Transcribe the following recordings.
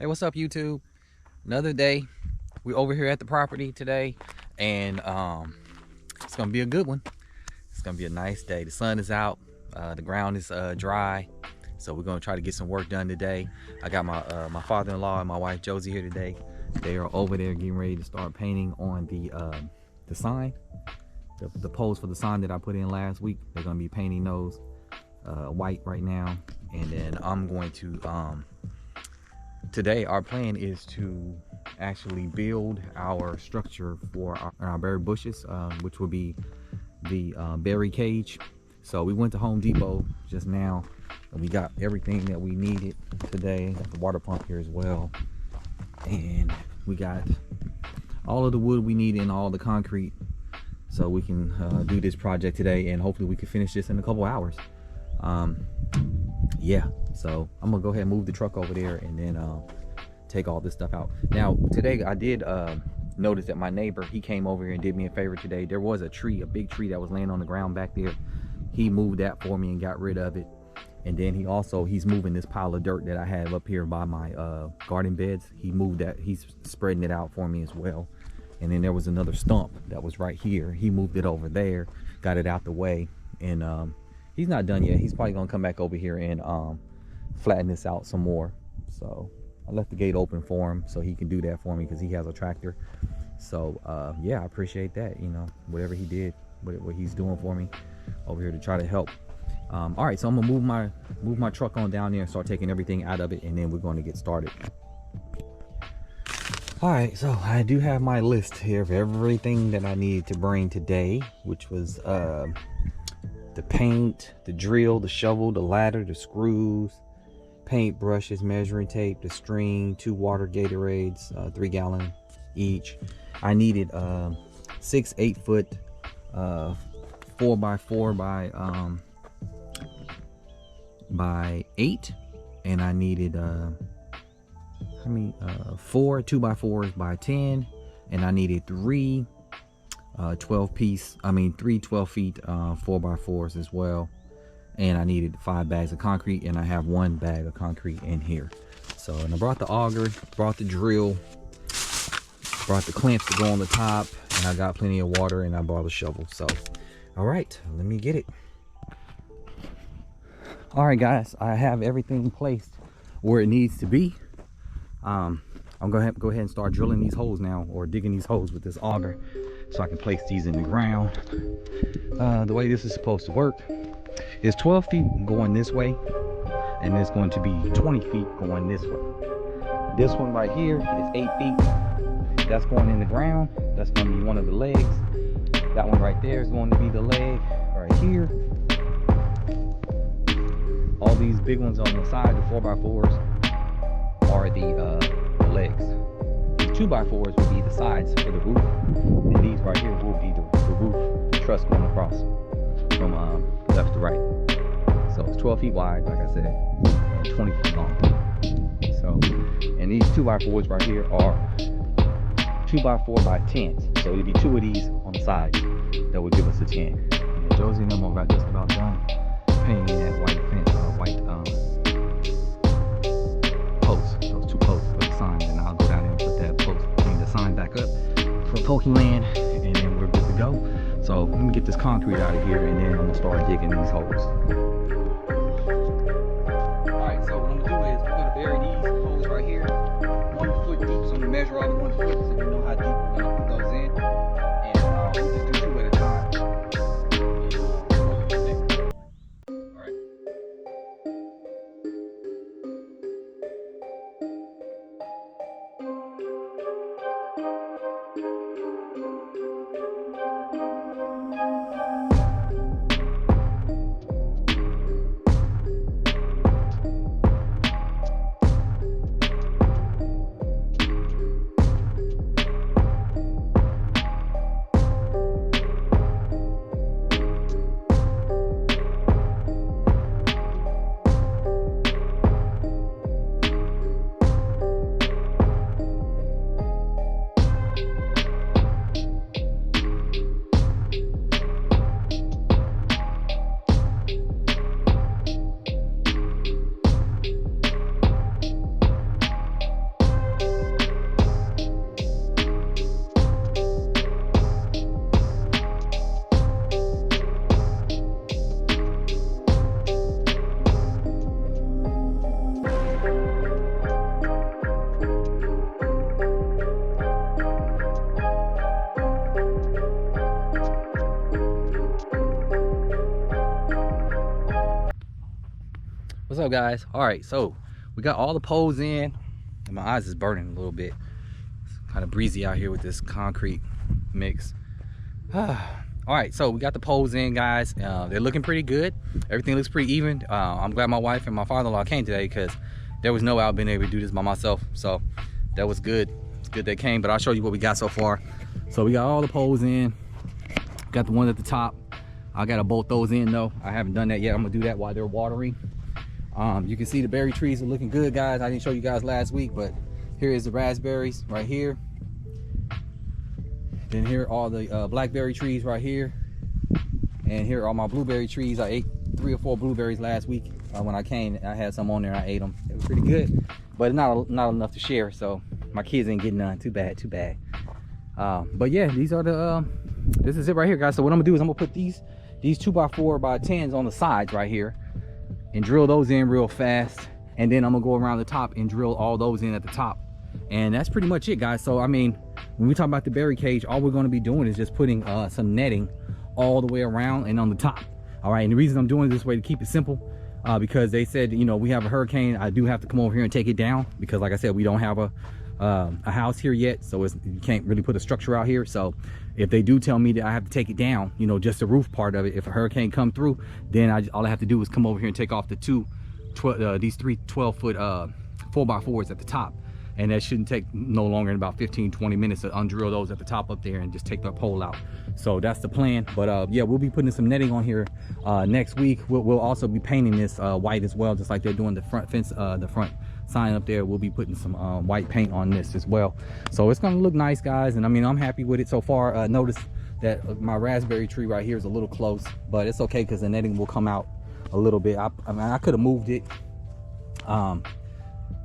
Hey, what's up, YouTube? Another day. We over here at the property today, and it's gonna be a good one. It's gonna be a nice day. The sun is out, the ground is dry, so we're gonna try to get some work done today. I got my father-in-law and my wife Josie here today. They are over there getting ready to start painting on the sign, the poles for the sign that I put in last week. They're gonna be painting those white right now, and then I'm going to today our plan is to actually build our structure for our berry bushes, which will be the berry cage. So we went to Home Depot just now and we got everything that we needed today. Got the water pump here as well, and we got all of the wood we need and all the concrete, so we can do this project today, and hopefully we can finish this in a couple hours. Yeah, so I'm gonna go ahead and move the truck over there and then take all this stuff out. Now today I did notice that my neighbor, he came over here and did me a favor today. There was a big tree that was laying on the ground back there. He moved that for me and got rid of it. And then he's moving this pile of dirt that I have up here by my garden beds. He moved that, he's spreading it out for me as well. And then there was another stump that was right here. He moved it over there, got it out the way, and he's not done yet. He's probably gonna come back over here and flatten this out some more. So I left the gate open for him so he can do that for me because he has a tractor. So yeah, I appreciate that, you know, whatever he did, what he's doing for me over here to try to help. All right, so I'm gonna move my truck on down there and start taking everything out of it, and then we're going to get started. All right, so I do have my list here of everything that I needed to bring today, which was the paint, the drill, the shovel, the ladder, the screws, paint brushes, measuring tape, the string, 2 water Gatorades, 3 gallon each. I needed 6 8-foot 4x4 by 8, and I needed 4 2x4s by 10, and I needed 3 12 feet 4x4s as well, and I needed 5 bags of concrete, and I have 1 bag of concrete in here. So, and I brought the auger, brought the drill, brought the clamps to go on the top, and I got plenty of water, and I brought a shovel. So all right, let me get it. All right guys, I have everything placed where it needs to be. I'm gonna go ahead and start drilling these holes now, or digging these holes with this auger, so I can place these in the ground. The way this is supposed to work is 12 feet going this way, and it's going to be 20 feet going this way. This one right here is 8 feet. That's going in the ground. That's going to be one of the legs. That one right there is going to be the leg right here. All these big ones on the side, the 4x4s, are the legs. These 2x4s will be the sides for the roof, and these right here will be the roof, the truss going across from left to right. So it's 12 feet wide, like I said, 20 feet long. So, and these 2x4s right here are 2x4 by 10. So it'll be 2 of these on the sides that will give us a 10. And Josie and them are just about done painting that white fence, post, those 2 posts for the sign. And I'll go down there and put that post, clean the sign back up for Pokey Land, and then we're good to go. So let me get this concrete out of here, and then I'm gonna start digging these holes. Alright, so what I'm gonna do is we're gonna bury these holes right here, 1 foot deep. So I'm gonna measure off 1 foot so we know how deep we're gonna put those in. And we'll just do 2 at a time. Alright. up, guys? All right, so we got all the poles in, and my eyes is burning a little bit. It's kind of breezy out here with this concrete mix. All right, so we got the poles in, guys. They're looking pretty good. Everything looks pretty even. I'm glad my wife and my father-in-law came today, because there was no way I've been able to do this by myself. So that was good. It's good they came, but I'll show you what we got so far. So we got all the poles in. Got the one at the top. I gotta bolt those in though. I haven't done that yet. I'm gonna do that while they're watering. You can see the berry trees are looking good, guys. I didn't show you guys last week, but here is the raspberries right here. Then here are all the blackberry trees right here. And here are all my blueberry trees. I ate 3 or 4 blueberries last week. When I came, I had some on there and I ate them. It was pretty good, but not enough to share. So my kids ain't getting none. Too bad, too bad. But yeah, these are the, this is it right here, guys. So what I'm gonna do is I'm gonna put these 2x4x10s on the sides right here and drill those in real fast. And then I'm gonna go around the top and drill all those in at the top. And that's pretty much it, guys. So I mean, when we talk about the berry cage, all we're going to be doing is just putting some netting all the way around and on the top. All right, and the reason I'm doing it this way to keep it simple, because they said, you know, we have a hurricane, I do have to come over here and take it down, because like I said, we don't have a house here yet, so you can't really put a structure out here. So if they do tell me that I have to take it down, you know, just the roof part of it, if a hurricane come through, then all I have to do is come over here and take off the these 3 12-foot 4x4s at the top. And that shouldn't take no longer than about 15-20 minutes to undrill those at the top up there and just take the pole out. So that's the plan. But yeah, we'll be putting some netting on here next week. We'll also be painting this white as well, just like they're doing the front fence, the front sign up there. We'll be putting some white paint on this as well. So it's gonna look nice, guys. And I mean, I'm happy with it so far. Notice that my raspberry tree right here is a little close, but it's okay because the netting will come out a little bit. I mean, I could have moved it.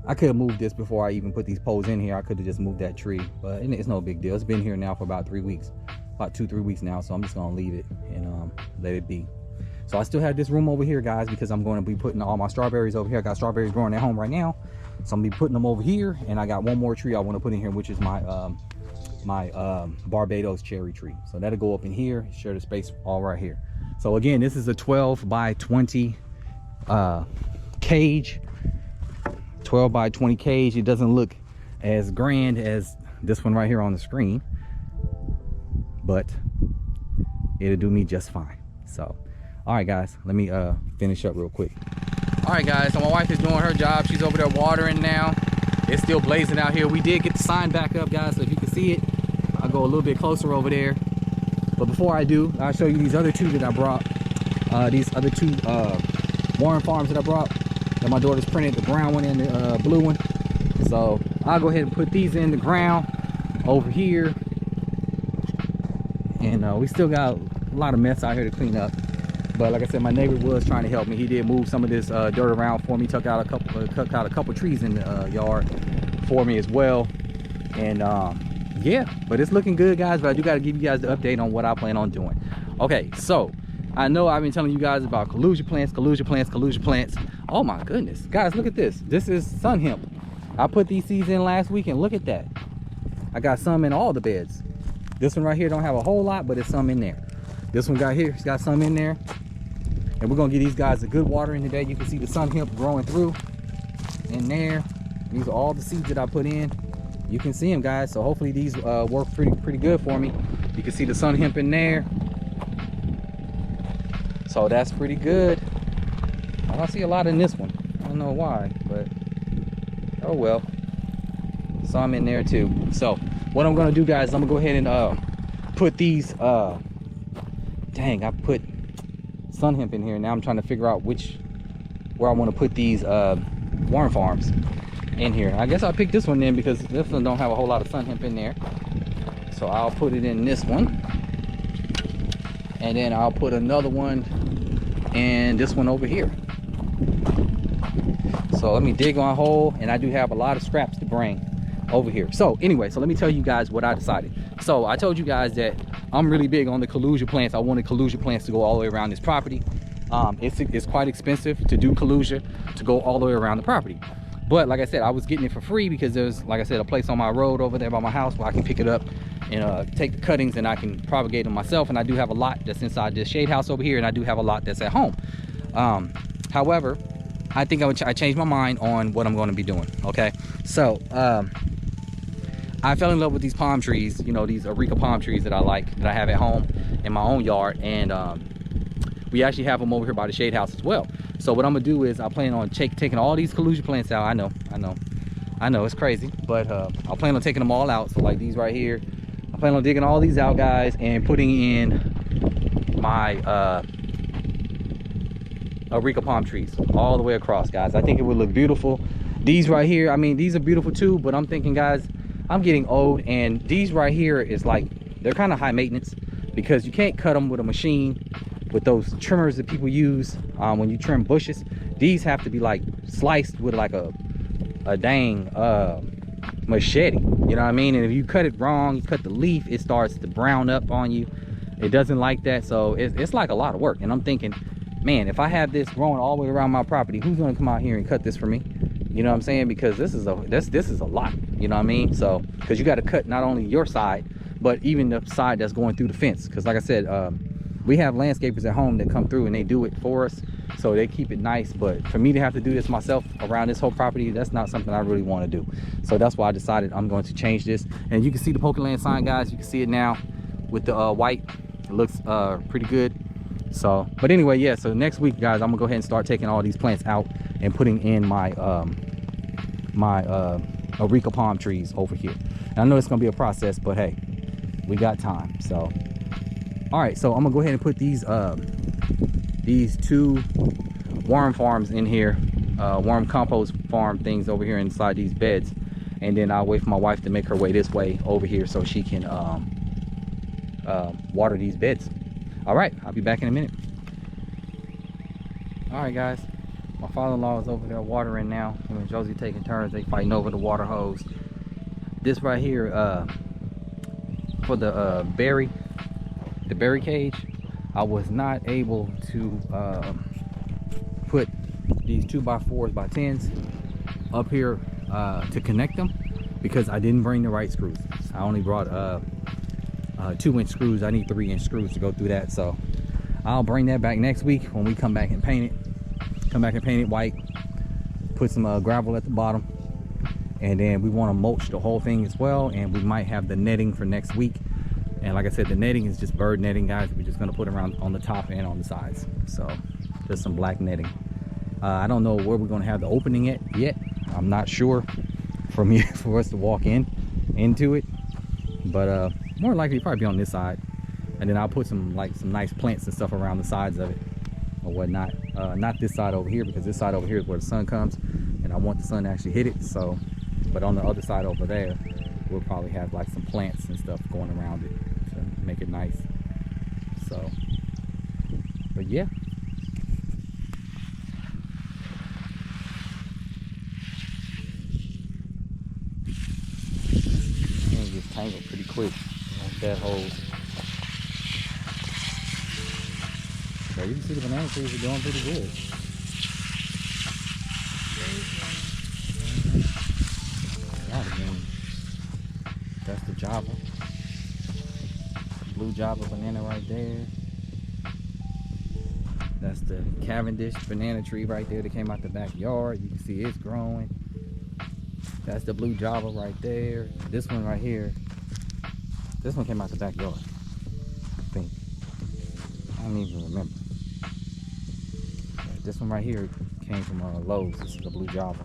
I could have moved this before I even put these poles in here. I could have just moved that tree, but it's no big deal. It's been here now for about 3 weeks, about 2-3 weeks now. So I'm just gonna leave it and let it be. So I still have this room over here, guys, because I'm going to be putting all my strawberries over here. I got strawberries growing at home right now, so I'm gonna be putting them over here. And I got one more tree I want to put in here, which is my Barbados cherry tree. So that'll go up in here, share the space all right here. So again, this is a 12x20 cage. 12x20 cage. It doesn't look as grand as this one right here on the screen, but it'll do me just fine. So all right, guys, let me finish up real quick. All right, guys, so my wife is doing her job. She's over there watering now. It's still blazing out here. We did get the sign back up, guys, so if you can see it, I'll go a little bit closer over there. But before I do, I'll show you these other 2 that I brought. These other 2 Warren Farms that I brought. And my daughter's printed the brown one and the blue one. So I'll go ahead and put these in the ground over here. And we still got a lot of mess out here to clean up. But like I said, my neighbor was trying to help me. He did move some of this dirt around for me. Cut out a couple trees in the yard for me as well. And yeah, but it's looking good, guys. But I do got to give you guys the update on what I plan on doing. Okay, so I know I've been telling you guys about collusion plants. Oh my goodness, guys, look at this. This is sun hemp. I put these seeds in last week, and look at that. I got some in all the beds. This one right here don't have a whole lot, but it's some in there. This one got here, it's got some in there. And we're gonna give these guys a good watering today. You can see the sun hemp growing through in there. These are all the seeds that I put in. You can see them, guys. So hopefully these work pretty good for me. You can see the sun hemp in there. So that's pretty good. I don't see a lot in this one. I don't know why, but oh well. Some in there too. So what I'm gonna do, guys, I'm gonna go ahead and put these dang, I put sun hemp in here. Now I'm trying to figure out where I want to put these Warren Farms in here. I guess I'll pick this one in because this one don't have a whole lot of sun hemp in there. So I'll put it in this one. And then I'll put another one in this one over here. So let me dig my hole, and I do have a lot of scraps to bring over here. So anyway, so let me tell you guys what I decided. So I told you guys that I'm really big on the collusion plants. I wanted collusion plants to go all the way around this property. It's quite expensive to do collusion to go all the way around the property. But like I said, I was getting it for free because there's, like I said, a place on my road over there by my house where I can pick it up and take the cuttings, and I can propagate them myself. And I do have a lot that's inside this shade house over here, and I do have a lot that's at home. However, I think I changed my mind on what I'm going to be doing. Okay, so I fell in love with these palm trees, you know, these areca palm trees that I like, that I have at home in my own yard. And we actually have them over here by the shade house as well. So what I'm gonna do is I plan on taking all these collusion plants out. I know it's crazy, but I plan on taking them all out. So like these right here, I plan on digging all these out, guys, and putting in my areca palm trees all the way across, guys. I think it would look beautiful. These right here, I mean, these are beautiful too, but I'm thinking, guys, I'm getting old, and these right here is like, they're kind of high maintenance because you can't cut them with a machine with those trimmers that people use when you trim bushes. These have to be like sliced with like a dang machete, you know what I mean? And if you cut it wrong, you cut the leaf, it starts to brown up on you. It doesn't like that. So it's like a lot of work. And I'm thinking, man, if I have this growing all the way around my property, who's gonna come out here and cut this for me? You know what I'm saying? Because this is a lot, you know what I mean? So because you got to cut not only your side, but even the side that's going through the fence. Because like I said, we have landscapers at home that come through and they do it for us, so they keep it nice. But for me to have to do this myself around this whole property, that's not something I really want to do. So that's why I decided I'm going to change this. And you can see the Pokeland sign, guys. You can see it now with the white. It looks pretty good. So, but anyway, yeah, so next week, guys, I'm gonna go ahead and start taking all these plants out and putting in my areca palm trees over here. And I know it's gonna be a process, but hey, we got time. So all right, so I'm gonna go ahead and put these 2 worm farms in here, worm compost farm things over here inside these beds, and then I'll wait for my wife to make her way this way over here so she can water these beds. All right, I'll be back in a minute. All right, guys, my father-in-law is over there watering now. Him and Josie taking turns. They fighting over the water hose. This right here, for the berry cage, I was not able to put these 2x4s by 10s up here to connect them because I didn't bring the right screws. I only brought 2-inch screws. I need 3-inch screws to go through that. So I'll bring that back next week when we come back and paint it white, put some gravel at the bottom, and then we want to mulch the whole thing as well. And we might have the netting for next week. And like I said, the netting is just bird netting, guys. We're just going to put around on the top and on the sides. So just some black netting. I don't know where we're going to have the opening yet. I'm not sure for us to walk into it, but more likely probably be on this side. And then I'll put some nice plants and stuff around the sides of it or whatnot. Not this side over here, because this side over here is where the sun comes and I want the sun to actually hit it. So, but on the other side over there, we'll probably have like some plants and stuff going around it to make it nice. So, but yeah. It gets tangled pretty quick. That hose. So you can see the banana trees are doing pretty good. That's the Java. Blue Java banana right there. That's the Cavendish banana tree right there that came out the backyard. You can see it's growing. That's the blue Java right there. This one right here. This one came out the backyard, I think. I don't even remember. This one right here came from Lowe's. This is a blue Java.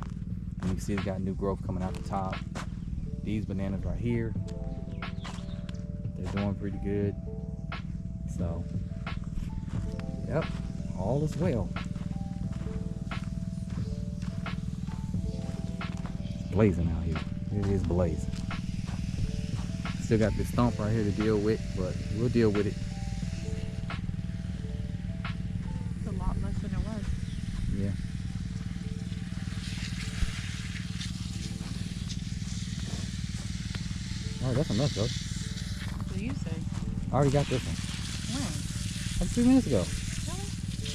And you can see it's got new growth coming out the top. These bananas right here, they're doing pretty good. So, yep, all is well. It's blazing out here. It is blazing. Still got this stump right here to deal with, but we'll deal with it. It's a lot less than it was. Yeah. Oh, that's enough though. What do you say? I already got this one. When? Like 2 minutes ago.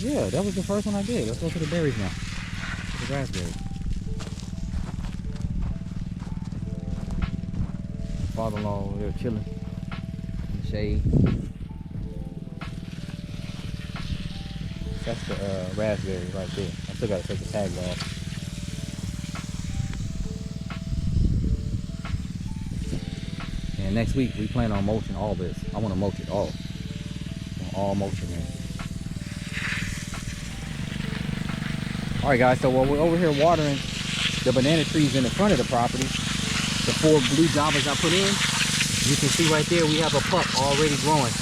Really? Yeah, that was the first one I did. Let's go to the berries now. The raspberries. Father-in-law over there chilling in the shade. That's the raspberry right there. I still gotta take the tags off. And next week we plan on mulching all this. I want to mulch it all. All mulching it. All right, guys. So while we're over here watering the banana trees in the front of the property, the 4 blue javas I put in, you can see right there we have a pup already growing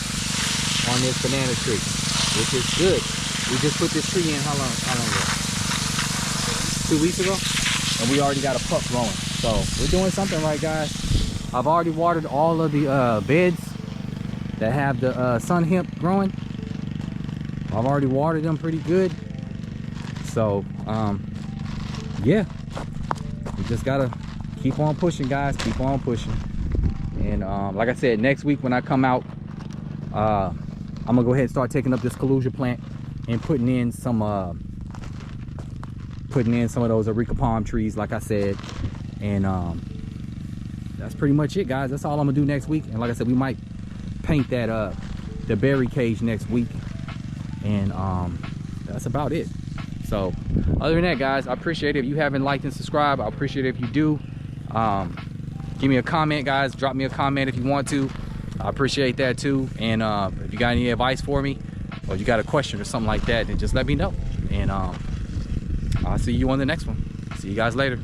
on this banana tree, which is good. We just put this tree in how long ago? 2 weeks ago, and we already got a pup growing. So we're doing something right, guys. I've already watered all of the beds that have the sun hemp growing. I've already watered them pretty good. So yeah, we just gotta keep on pushing, guys. Keep on pushing. And like I said, next week when I come out, I'm gonna go ahead and start taking up this Kalusia plant and putting in some of those areca palm trees, like I said. And that's pretty much it, guys. That's all I'm gonna do next week. And like I said, we might paint that the berry cage next week. And that's about it. So other than that, guys, I appreciate it. If you haven't liked and subscribed, I appreciate it if you do. Give me a comment, guys. Drop me a comment if you want to. I appreciate that too. And if you got any advice for me, or you got a question or something like that, then just let me know. And I'll see you on the next one. See you guys later.